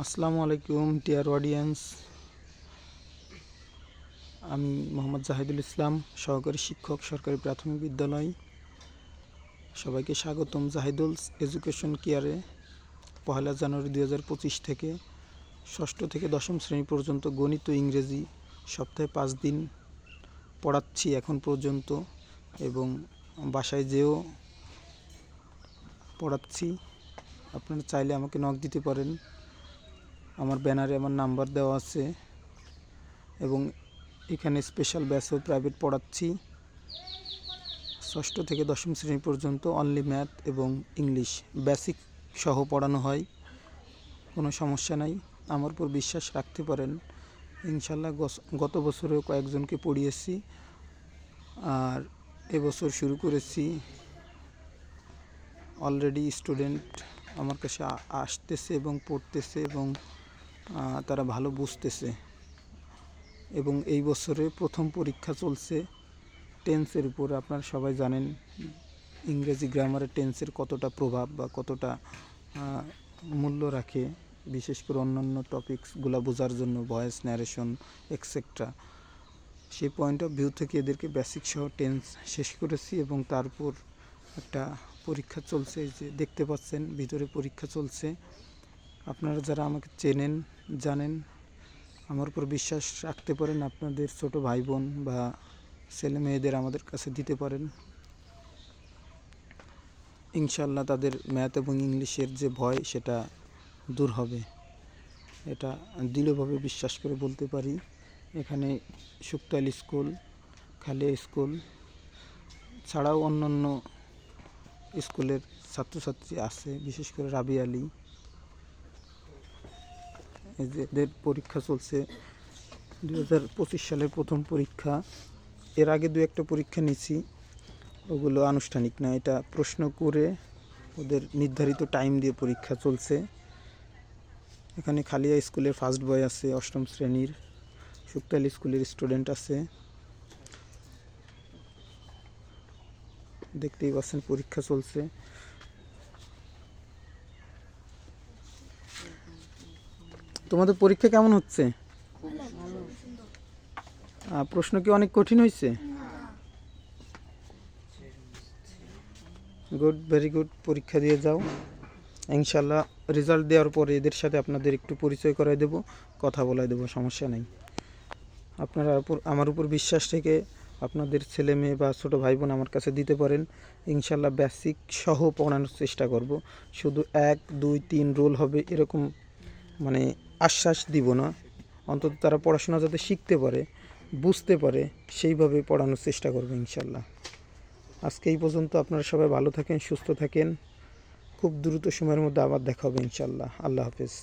আসসালামু আলাইকুম dear audience. আমি মোহাম্মদ জাহিদুল ইসলাম, সহকারী শিক্ষক, সরকারি প্রাথমিক বিদ্যালয়। সবাইকে স্বাগতম জাহিদুলস এডুকেশন কেয়ারে। 1 জানুয়ারি 2025 থেকে 6ষ্ঠ থেকে 10ম শ্রেণী পর্যন্ত গণিত ও ইংরেজি সপ্তাহে 5 দিন পড়াচ্ছি এখন পর্যন্ত, এবং বাসায় যেও পড়াচ্ছি। আপনারা চাইলে আমাকে নক দিতে পারেন, আমার ব্যানারে আমার নাম্বার দেওয়া আছে। এবং এখানে স্পেশাল ব্যাচও প্রাইভেট পড়াচ্ছি 6ষ্ঠ থেকে 10ম শ্রেণী পর্যন্ত। অনলি ম্যাথ এবং ইংলিশ বেসিক সহ পড়ানো হয়, কোনো সমস্যা নাই। আমার উপর বিশ্বাস রাখতে পারেন, ইনশাল্লাহ। গত বছরেও কয়েকজনকে পড়িয়েছি, আর এবছর শুরু করেছি। অলরেডি স্টুডেন্ট আমার কাছে আসতেছে এবং পড়তেছে, এবং তারা ভালো বুঝতেছে। এবং এই বছরে প্রথম পরীক্ষা চলছে টেন্সের উপর। আপনারা সবাই জানেন ইংরেজি গ্রামারে টেন্সের কতটা প্রভাব বা কতটা মূল্য রাখে, বিশেষ করে অন্যান্য টপিকসগুলো বোঝার জন্য, ভয়েস ন্যারেশন এক্সেট্রা। সেই পয়েন্ট অফ ভিউ থেকে এদেরকে বেসিক সহ টেন্স শেষ করেছি, এবং তারপর একটা পরীক্ষা চলছে, যে দেখতে পাচ্ছেন ভিতরে পরীক্ষা চলছে। আপনারা যারা আমাকে চেনেন, জানেন, আমার উপর বিশ্বাস রাখতে পারেন। আপনাদের ছোট ভাই বোন বা ছেলে মেয়েদের আমাদের কাছে দিতে পারেন। ইনশাল্লাহ তাদের ম্যাথ এবং ইংলিশের যে ভয়, সেটা দূর হবে, এটা দৃঢ়ভাবে বিশ্বাস করে বলতে পারি। এখানে সুক্তাল স্কুল, খালিয়া স্কুল ছাড়াও অন্যান্য স্কুলের ছাত্রছাত্রী আছে, বিশেষ করে রাবি আলী। এদের পরীক্ষা চলছে 2025 সালের প্রথম পরীক্ষা। এর আগে 2-1টা পরীক্ষা নিয়েছি, ওগুলো আনুষ্ঠানিক না, এটা প্রশ্ন করে ওদের নির্ধারিত টাইম দিয়ে পরীক্ষা চলছে। এখানে খালিয়া স্কুলের ফার্স্ট বয় আছে 8ম শ্রেণীর, সুক্তাল স্কুলের স্টুডেন্ট আছে। দেখতেই পাচ্ছেন পরীক্ষা চলছে। তোমাদের পরীক্ষা কেমন হচ্ছে? প্রশ্ন কি অনেক কঠিন হয়েছে? Good, very good. পরীক্ষা দিয়ে যাও, ইনশাল্লাহ। রেজাল্ট দেওয়ার পরে এদের সাথে আপনাদের একটু পরিচয় করাই দেব, কথা বলাই দেবো, সমস্যা নেই। আপনারা আমার উপর বিশ্বাস থেকে আপনাদের ছেলে মেয়ে বা ছোটো ভাই বোন আমার কাছে দিতে পারেন। ইনশাল্লাহ বেসিক সহ পড়ানোর চেষ্টা করব। শুধু 1, 2, 3 রোল হবে এরকম মানে আশ্বাস দিব না। অন্তত তারা পড়াশোনা যাতে শিখতে পারে, বুঝতে পারে, সেইভাবে পড়ানোর চেষ্টা করবে ইনশাল্লাহ। আজকে এই পর্যন্ত। আপনারা সবাই ভালো থাকেন, সুস্থ থাকেন। খুব দ্রুত সময়ের মধ্যে আবার দেখা হবে ইনশাল্লাহ। আল্লাহ হাফেজ।